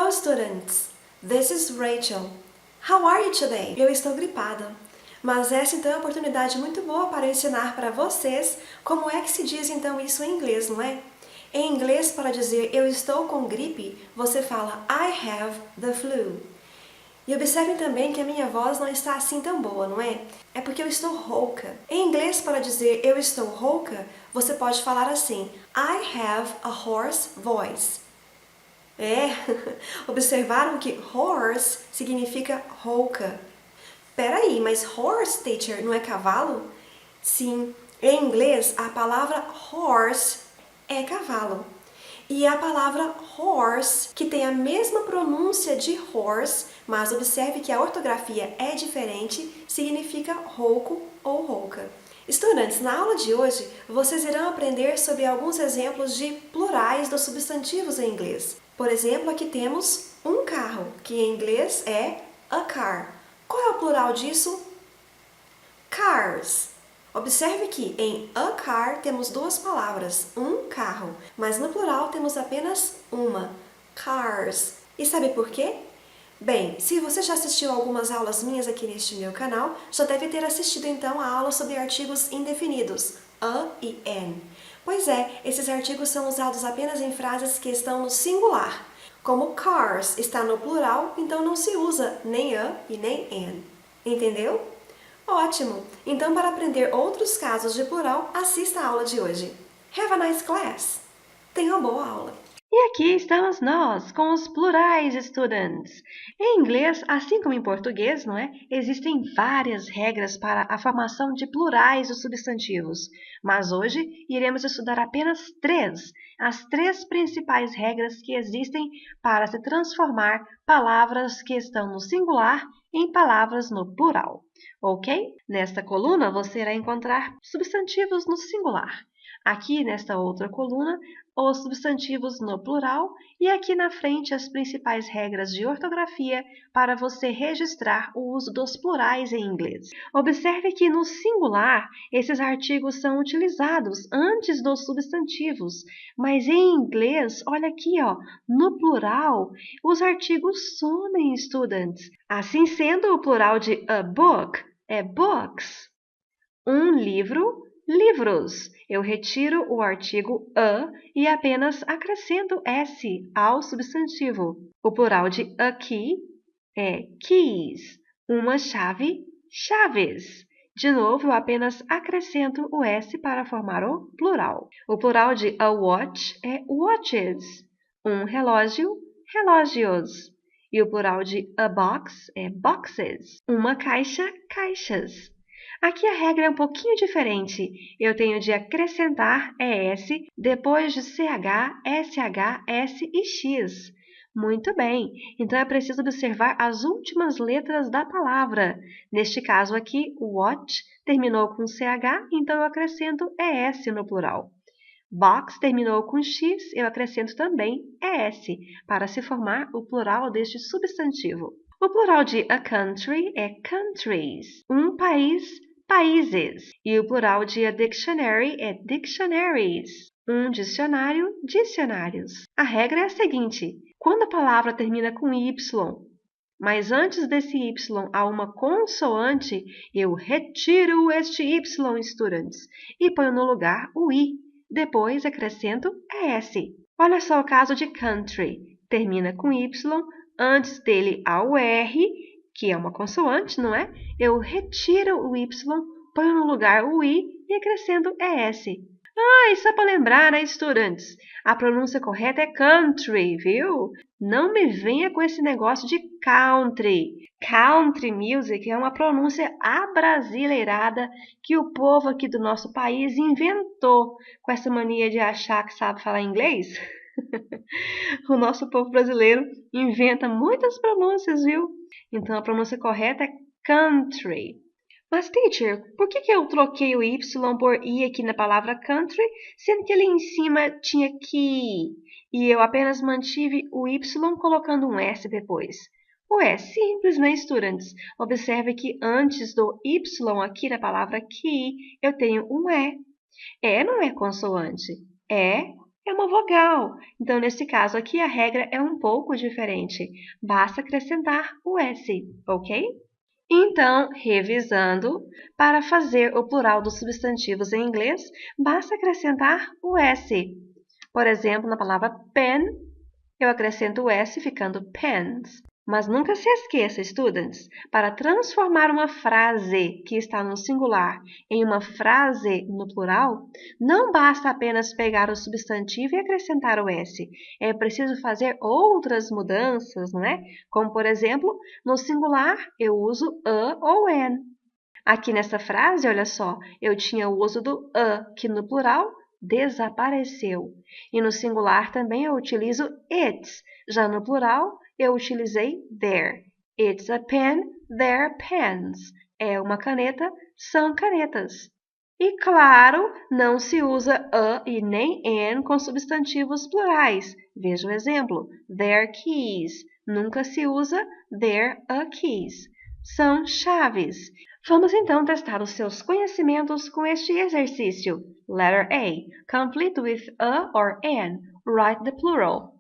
Hello, students! This is Rachel. How are you today? Eu estou gripada, mas essa então é uma oportunidade muito boa para eu ensinar para vocês como é que se diz então isso em inglês, não é? Em inglês, para dizer eu estou com gripe, você fala I have the flu. E observem também que a minha voz não está assim tão boa, não é? É porque eu estou rouca. Em inglês, para dizer eu estou rouca, você pode falar assim: I have a hoarse voice. Observaram que horse significa rouca. Peraí, mas horse, teacher, não é cavalo? Sim, em inglês a palavra horse é cavalo. E a palavra horse, que tem a mesma pronúncia de horse, mas observe que a ortografia é diferente, significa rouco ou rouca. Estudantes, na aula de hoje, vocês irão aprender sobre alguns exemplos de plurais dos substantivos em inglês. Por exemplo, aqui temos um carro, que em inglês é a car. Qual é o plural disso? Cars. Observe que em a car temos duas palavras, um carro, mas no plural temos apenas uma, cars. E sabe por quê? Bem, se você já assistiu algumas aulas minhas aqui neste meu canal, já deve ter assistido então a aula sobre artigos indefinidos, a e an. Pois é, esses artigos são usados apenas em frases que estão no singular. Como cars está no plural, então não se usa nem a e nem an. Entendeu? Ótimo! Então, para aprender outros casos de plural, assista a aula de hoje. Have a nice class! Tenha uma boa aula! E aqui estamos nós, com os plurais, students. Em inglês, assim como em português, não é? Existem várias regras para a formação de plurais dos substantivos. Mas hoje iremos estudar apenas as três principais regras que existem para se transformar palavras que estão no singular em palavras no plural. Ok? Nesta coluna você irá encontrar substantivos no singular. Aqui, nesta outra coluna, os substantivos no plural e aqui na frente as principais regras de ortografia para você registrar o uso dos plurais em inglês. Observe que no singular esses artigos são utilizados antes dos substantivos, mas em inglês, olha aqui, ó, no plural, os artigos somem, students. Assim sendo, o plural de a book é books. Um livro, livros. Eu retiro o artigo a e apenas acrescento s ao substantivo. O plural de a key é keys. Uma chave, chaves. De novo, eu apenas acrescento o s para formar o plural. O plural de a watch é watches. Um relógio, relógios. E o plural de a box é boxes. Uma caixa, caixas. Aqui a regra é um pouquinho diferente. Eu tenho de acrescentar ES depois de CH, SH, S e X. Muito bem, então é preciso observar as últimas letras da palavra. Neste caso aqui, watch terminou com CH, então eu acrescento ES no plural. Box terminou com X, eu acrescento também ES, para se formar o plural deste substantivo. O plural de a country é countries. Um país, países. E o plural de a dictionary é dictionaries. Um dicionário, dicionários. A regra é a seguinte: quando a palavra termina com Y, mas antes desse Y há uma consoante, eu retiro este Y, students, e ponho no lugar o I. Depois acrescento S. Olha só o caso de country. Termina com Y, antes dele há o R, que é uma consoante, não é? Eu retiro o Y, ponho no lugar o I e acrescento ES. E só para lembrar, né, estudantes? A pronúncia correta é country, viu? Não me venha com esse negócio de country. Country music é uma pronúncia abrasileirada que o povo aqui do nosso país inventou com essa mania de achar que sabe falar inglês. O nosso povo brasileiro inventa muitas pronúncias, viu? Então a pronúncia correta é country. Mas, teacher, por que eu troquei o Y por I aqui na palavra country, sendo que ali em cima tinha key, e eu apenas mantive o Y colocando um S depois? Ué, simples, né, students? Observe que antes do Y aqui na palavra key, eu tenho um E. E não é consoante. é uma vogal. Então, nesse caso aqui, a regra é um pouco diferente. Basta acrescentar o S, ok? Então, revisando, para fazer o plural dos substantivos em inglês, basta acrescentar o S. Por exemplo, na palavra pen, eu acrescento o S ficando pens. Mas nunca se esqueça, students, para transformar uma frase que está no singular em uma frase no plural, não basta apenas pegar o substantivo e acrescentar o S. É preciso fazer outras mudanças, não é? Como, por exemplo, no singular eu uso a ou an. Aqui nessa frase, olha só, eu tinha o uso do a, que no plural desapareceu. E no singular também eu utilizo its. Já no plural, eu utilizei their. It's a pen, they're pens. É uma caneta, são canetas. E claro, não se usa a e nem an com substantivos plurais. Veja o exemplo. Their keys. Nunca se usa their a keys. São chaves. Vamos então testar os seus conhecimentos com este exercício. Letter A. Complete with a or an. Write the plural.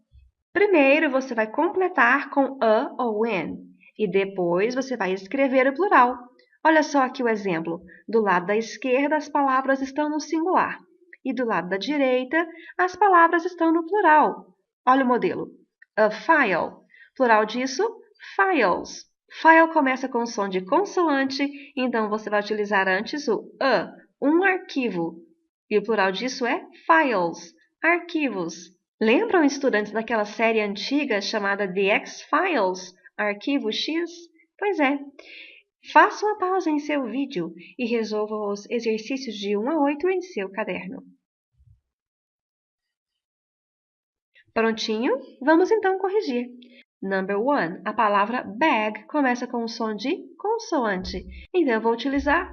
Primeiro, você vai completar com a ou an. E depois, você vai escrever o plural. Olha só aqui o exemplo. Do lado da esquerda, as palavras estão no singular. E do lado da direita, as palavras estão no plural. Olha o modelo. A file. Plural disso, files. File começa com som de consoante, então você vai utilizar antes o a, um arquivo. E o plural disso é files, arquivos. Lembram, estudantes, daquela série antiga chamada The X-Files, Arquivo X? Pois é. Faça uma pausa em seu vídeo e resolva os exercícios de 1 a 8 em seu caderno. Prontinho? Vamos então corrigir. Number 1, a palavra bag começa com o som de consoante. Então, eu vou utilizar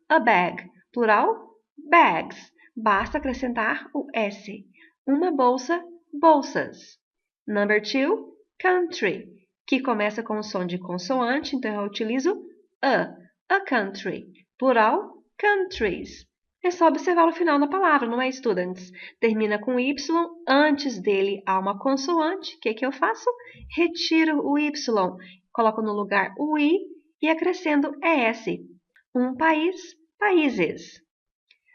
a bag. Plural, bags. Basta acrescentar o S. Uma bolsa, bolsas. Number 2, country, que começa com o som de consoante. Então, eu utilizo a country. Plural, countries. É só observar o final da palavra, não é, students? Termina com Y, antes dele há uma consoante. O que eu faço? Retiro o Y, coloco no lugar o I e acrescento ES. Um país, países.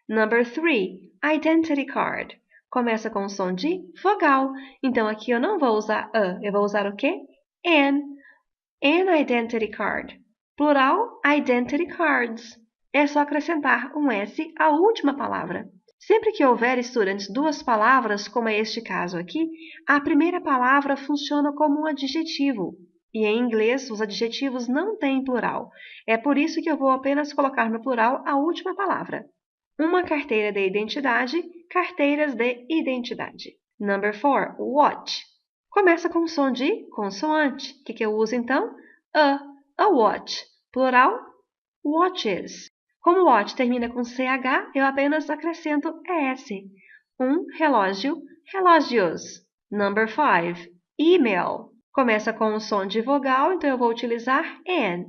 Number 3, identity card. Começa com o som de vogal. Então, aqui eu não vou usar a, eu vou usar o quê? An. An identity card. Plural, identity cards. É só acrescentar um S à última palavra. Sempre que houver, estudantes, duas palavras, como é este caso aqui, a primeira palavra funciona como um adjetivo. E em inglês, os adjetivos não têm plural. É por isso que eu vou apenas colocar no plural a última palavra. Uma carteira de identidade, carteiras de identidade. Number 4, watch. Começa com som de consoante. O que eu uso então? A watch. Plural, watches. Como watch termina com CH, eu apenas acrescento ES. Um relógio, relógios. Number 5, email. Começa com o som de vogal, então eu vou utilizar an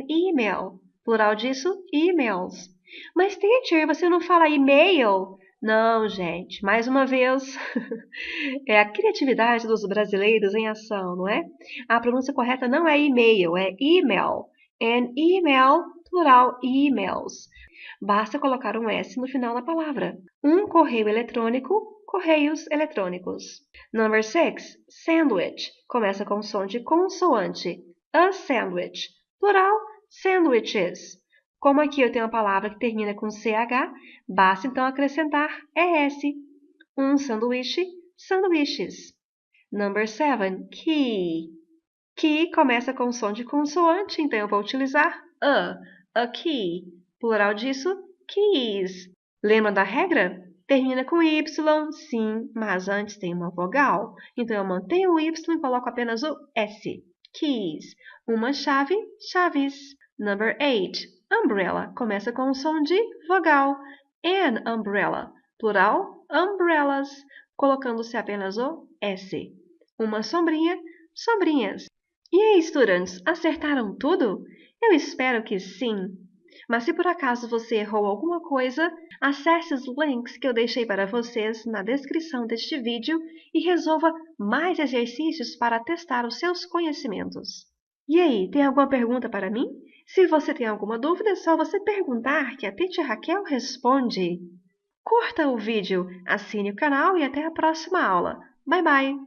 email. Plural disso, emails. Mas, teacher, você não fala e-mail? Não, gente, mais uma vez, é a criatividade dos brasileiros em ação, não é? A pronúncia correta não é e-mail, é email. An email, plural, emails. Basta colocar um S no final da palavra. Um correio eletrônico, correios eletrônicos. Number 6, sandwich. Começa com som de consoante. A sandwich. Plural, sandwiches. Como aqui eu tenho a palavra que termina com CH, basta então acrescentar ES. Um sanduíche, sanduíches. Number 7, key. Key começa com som de consoante, então eu vou utilizar a key. Plural disso, keys. Lembra da regra? Termina com Y, sim, mas antes tem uma vogal. Então eu mantenho o Y e coloco apenas o S. Keys. Uma chave, chaves. Number 8, umbrella. Começa com o som de vogal. An umbrella. Plural, umbrellas. Colocando-se apenas o S. Uma sombrinha, sombrinhas. E aí, estudantes, acertaram tudo? Eu espero que sim. Mas se por acaso você errou alguma coisa, acesse os links que eu deixei para vocês na descrição deste vídeo e resolva mais exercícios para testar os seus conhecimentos. E aí, tem alguma pergunta para mim? Se você tem alguma dúvida, é só você perguntar que a Teacher Raquel responde. Curta o vídeo, assine o canal e até a próxima aula. Bye, bye!